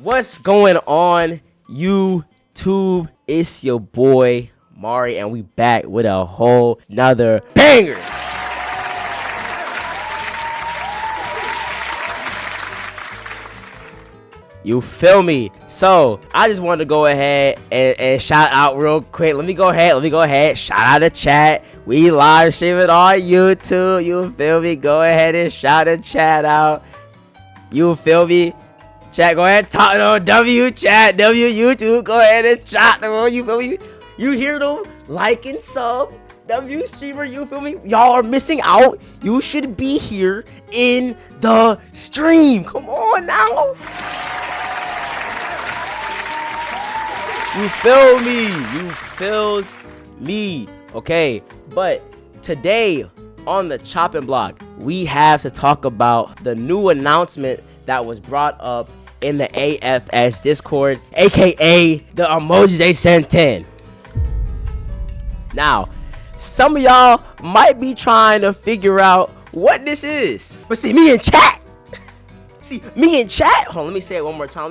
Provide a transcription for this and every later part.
What's going on, YouTube? It's your boy Mari, and we back with a whole nother banger. You feel me? So I just wanted to go ahead and shout out real quick. Let me go ahead. Shout out the chat. We live streaming on YouTube. You feel me? Go ahead and shout the chat out. You feel me? Chat, go ahead and talk to them. W chat, W YouTube. Go ahead and chat them. You feel me? You hear them? Like and sub. W streamer, you feel me? Y'all are missing out. You should be here in the stream. Come on now. You feel me? You feels me. Okay, but today on the chopping block, we have to talk about the new announcement that was brought up in the AFS Discord, aka the emojis they sent in. Now, some of y'all might be trying to figure out what this is, but see me in chat. Hold on, let me say it one more time.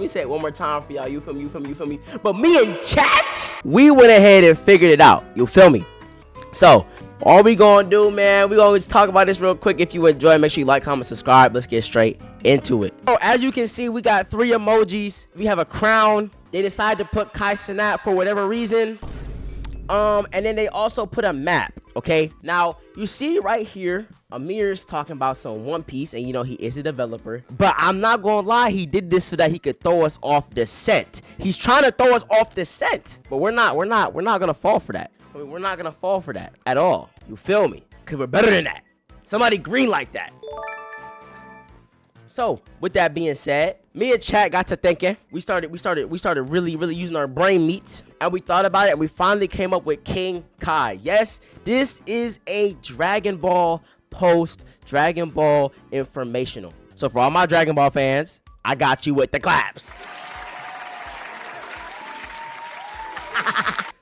For y'all. You feel me? But me in chat, we went ahead and figured it out. You feel me? So, all we gonna do, man, we gonna just talk about this real quick. If you enjoy, make sure you like, comment, subscribe. Let's get straight into it. So, as you can see, we got 3 emojis. We have a crown. They decided to put Kai Cenat for whatever reason. And then they also put a map. Okay, now you see right here, Amir's talking about some One Piece, and you know he is a developer. But I'm not gonna lie, he did this so that he could throw us off the scent. He's trying to throw us off the scent, but we're not gonna fall for that. I mean, we're not gonna fall for that at all. You feel me? Cause we're better than that. Somebody green like that. So, with that being said, me and chat got to thinking. We started really using our brain meats, and we thought about it, and we finally came up with King Kai. Yes, this is a Dragon Ball post Dragon Ball informational. So for all my Dragon Ball fans, I got you with the claps.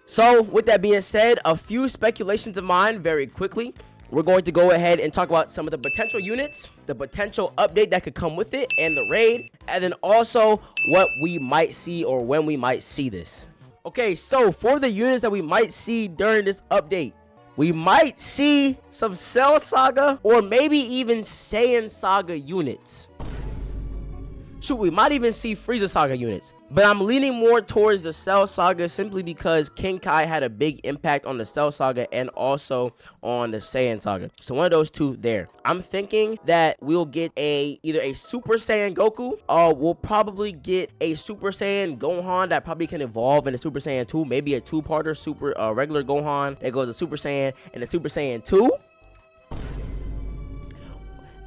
So, with that being said, a few speculations of mine very quickly. We're going to go ahead and talk about some of the potential units, the potential update that could come with it, and the raid, and then also what we might see or when we might see this. Okay, so for the units that we might see during this update, we might see some Cell Saga or maybe even Saiyan Saga units. Shoot, we might even see Frieza Saga units. But I'm leaning more towards the Cell Saga simply because King Kai had a big impact on the Cell Saga and also on the Saiyan Saga. So one of those two there. I'm thinking that we'll get either a Super Saiyan Goku, or we'll probably get a Super Saiyan Gohan that probably can evolve into Super Saiyan 2. Maybe a two-parter regular Gohan that goes to Super Saiyan and a Super Saiyan 2.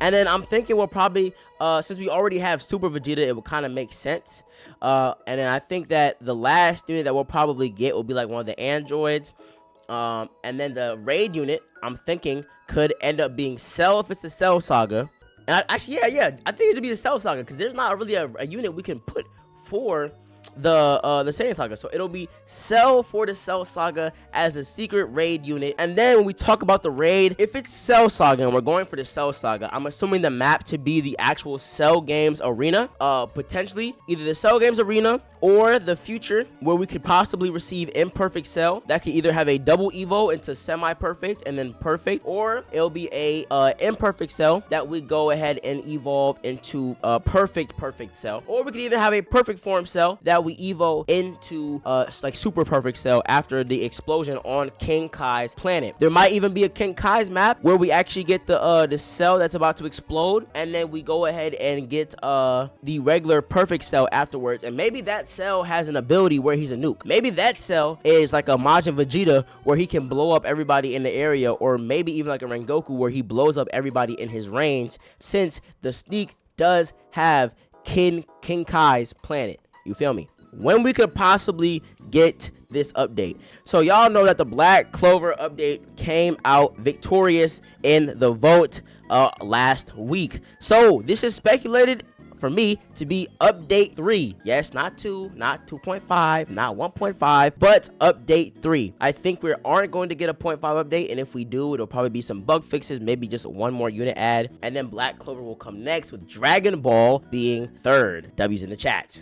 And then I'm thinking we'll probably, since we already have Super Vegeta, it will kind of make sense. And then I think that the last unit that we'll probably get will be like one of the androids. And then the raid unit, I'm thinking, could end up being Cell if it's the Cell Saga. And yeah, I think it should be the Cell Saga because there's not really a unit we can put for the Saiyan Saga. So it'll be Cell for the Cell Saga as a secret raid unit. And then when we talk about the raid, if it's Cell Saga and we're going for the Cell Saga, I'm assuming the map to be the actual Cell Games Arena, potentially either the Cell Games Arena or the future where we could possibly receive Imperfect Cell that could either have a double evo into semi-perfect and then perfect, or it'll be a imperfect Cell that we go ahead and evolve into a perfect Cell, or we could even have a perfect form Cell that we evo into like super perfect Cell after the explosion on King Kai's planet. There might even be a King Kai's map where we actually get the cell that's about to explode, and then we go ahead and get the regular perfect Cell afterwards. And maybe that Cell has an ability where he's a nuke. Maybe that Cell is like a Majin Vegeta where he can blow up everybody in the area, or maybe even like a Rengoku where he blows up everybody in his range, since the sneak does have King Kai's planet. You feel me? When we could possibly get this update. So y'all know that the Black Clover update came out victorious in the vote last week. So this is speculated for me to be update 3. Yes, not 2, not 2.5, not 1.5, but update 3. I think we aren't going to get a 0.5 update, and if we do, it'll probably be some bug fixes, maybe just one more unit add, and then Black Clover will come next with Dragon Ball being third. W's in the chat.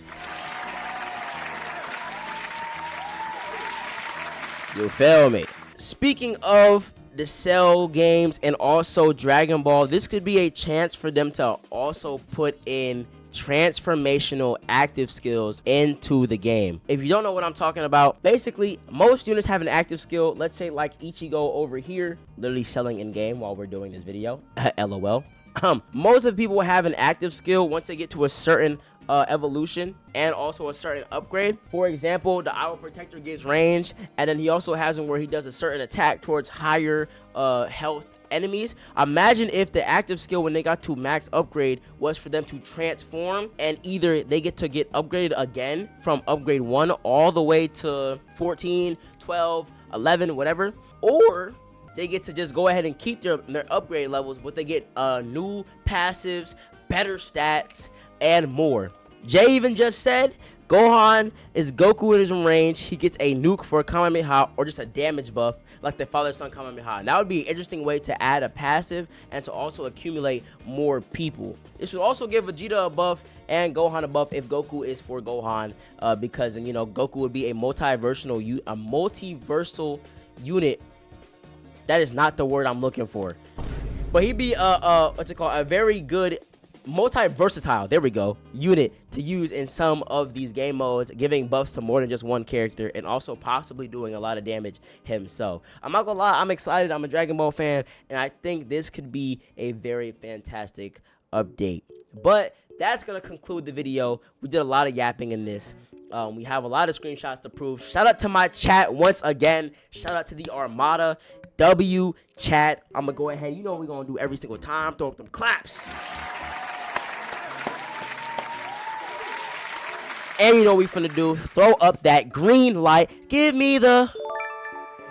You feel me? Speaking of the Cell games and also Dragon Ball, this could be a chance for them to also put in transformational active skills into the game. If you don't know what I'm talking about, basically most units have an active skill. Let's say like Ichigo over here, literally selling in game while we're doing this video. LOL. Most of the people have an active skill once they get to a certain evolution and also a certain upgrade. For example, the Owl Protector gets range, and then he also has one where he does a certain attack towards higher health enemies. Imagine if the active skill when they got to max upgrade was for them to transform, and either they get upgraded again from upgrade 1 all the way to 14, 12, 11, whatever, or they get to just go ahead and keep their upgrade levels, but they get new passives, better stats, and more. Jay even just said Gohan is Goku in his range. He gets a nuke for a Kamehameha or just a damage buff like the father-son Kamehameha. And that would be an interesting way to add a passive and to also accumulate more people. This would also give Vegeta a buff and Gohan a buff if Goku is for Gohan, because you know Goku would be a multiversal unit. That is not the word I'm looking for, but he'd be a very good multi-versatile, there we go, unit to use in some of these game modes, giving buffs to more than just one character and also possibly doing a lot of damage himself. I'm not gonna lie, I'm excited. I'm a Dragon Ball fan, and I think this could be a very fantastic update. But that's gonna conclude the video. We did a lot of yapping in this. We have a lot of screenshots to prove. Shout out to my chat once again. Shout out to the Armada W chat. I'm gonna go ahead, you know what we're gonna do every single time, throw up them claps. And you know what we finna do? Throw up that green light. Give me the...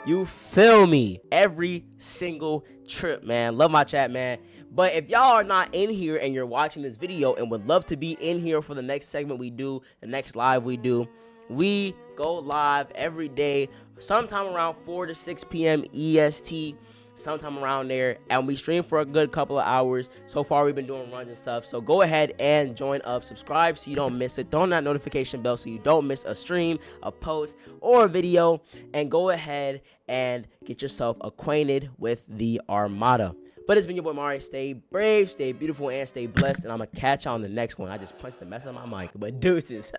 You feel me? Every single trip, man. Love my chat, man. But if y'all are not in here and you're watching this video and would love to be in here for the next segment we do, the next live we do, we go live every day, sometime around 4 to 6 p.m. EST. Sometime around there, and we stream for a good couple of hours. So far we've been doing runs and stuff, so go ahead and join up, subscribe so you don't miss it, throw on that notification bell so you don't miss a stream, a post, or a video, and go ahead and get yourself acquainted with the Armada. But it's been your boy Mari. Stay brave, stay beautiful, and stay blessed, and I'm gonna catch you on the next one. I just punched the mess out of my mic, but deuces.